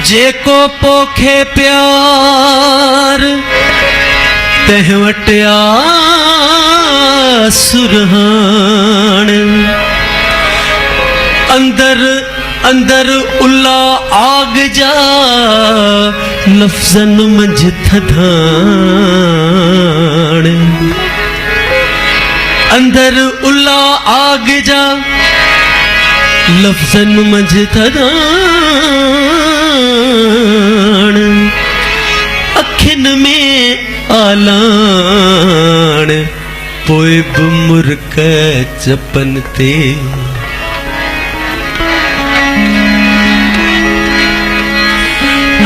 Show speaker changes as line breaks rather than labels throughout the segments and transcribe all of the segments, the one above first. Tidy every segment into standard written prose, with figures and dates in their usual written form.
जेको पोखे प्यार तह वटिया सुरहान अंदर अंदर उल्ला आग जा लफ्जन मंझ थधान अंदर उल्ला आग जा लफ्जन मंझ थधान अखिन में आलान पोए मुर्क चपन ते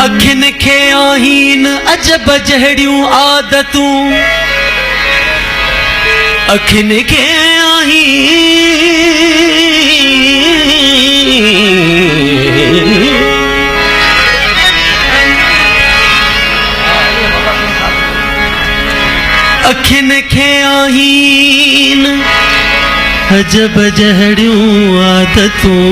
अखिन खे आहीन अजब जहड़ियूं आदतूं अखिन खे अखिन खे आहीन अजब जहड़ियूं आदतूं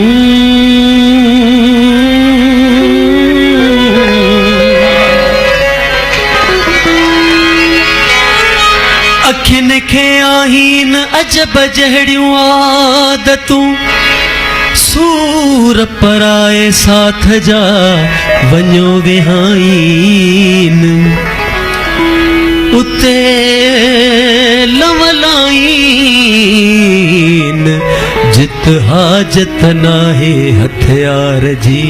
अखिन खे आहीन अजब जहड़ियूं आदतूं सूर पराए साथ जा वञो विहाइन उते लवलाइन जित हाजत नाहे हथियार जी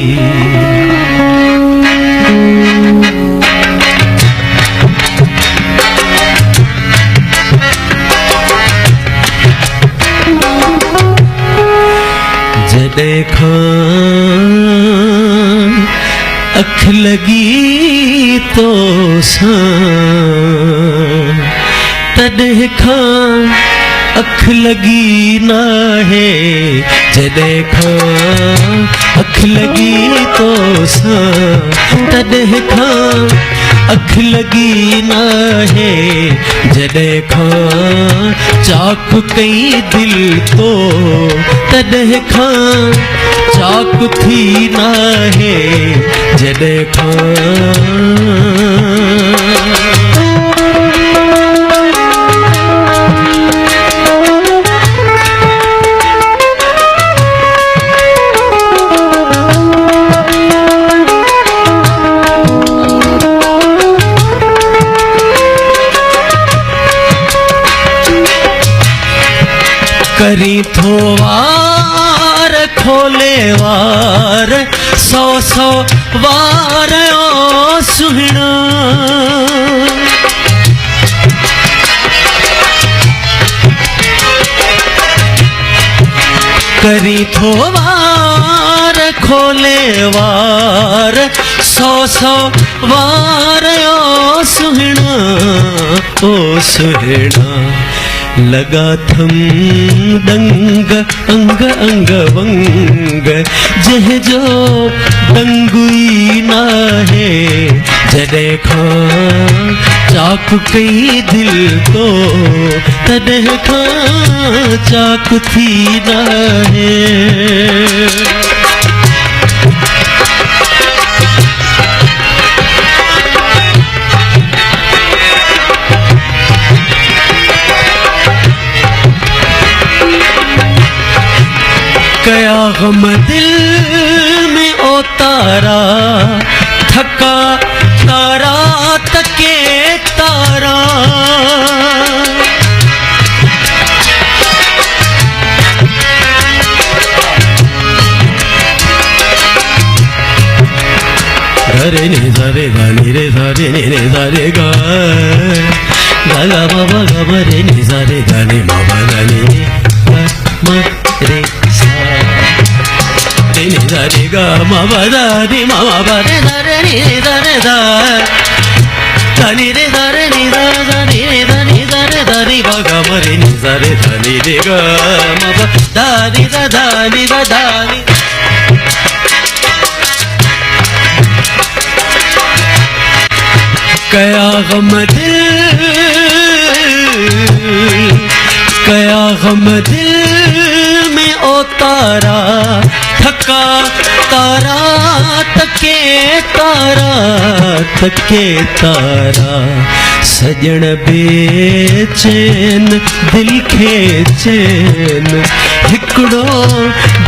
देखा अख लगी तो तॾहिं खां अख लगी ना है जॾहिं खां अख लगी तो तॾहिं खां अख लगी ना है जॾहिं खां चाक कई दिल तो तॾहिं खां चाक थी ना है जॾहिं खां करी थो वार खोले वार सौ सौ वार ओ सुहिणा करी थो वार खोले वार सौ सौ वार ओ सुहिणा लगा थम दंग अंग अंग वंग जह जो दंगुई ना है जॾहिं खां चाक कई दिल तो तॾहिं खां चाक थी ना है कया गम दिल में ओ तारा थका तारा तके तारा रे नि रे गा नि रे रे नि रे रे गा गा गा बाबा गा रे नि रे गा नि बाबा गा नि मा रे नि रे गा मा बा दा नि मा बा रे नि रे दा नि रे नि दा नि रे दा बा गा रे नि रे दा नि रे गा मा बा दा नि दा नि कया गम दिल में ओ तारा थका तारा तके तारा सजण बेचैन दिल खे चैन हिकड़ो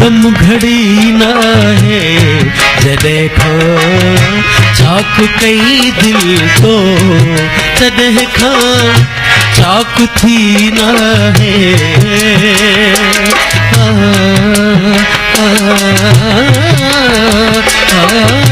दम घड़ी ना है जॾहिं खां चाक कई दिल तो तॾहिं खां चाक थी ना है आ, आ, आ, आ,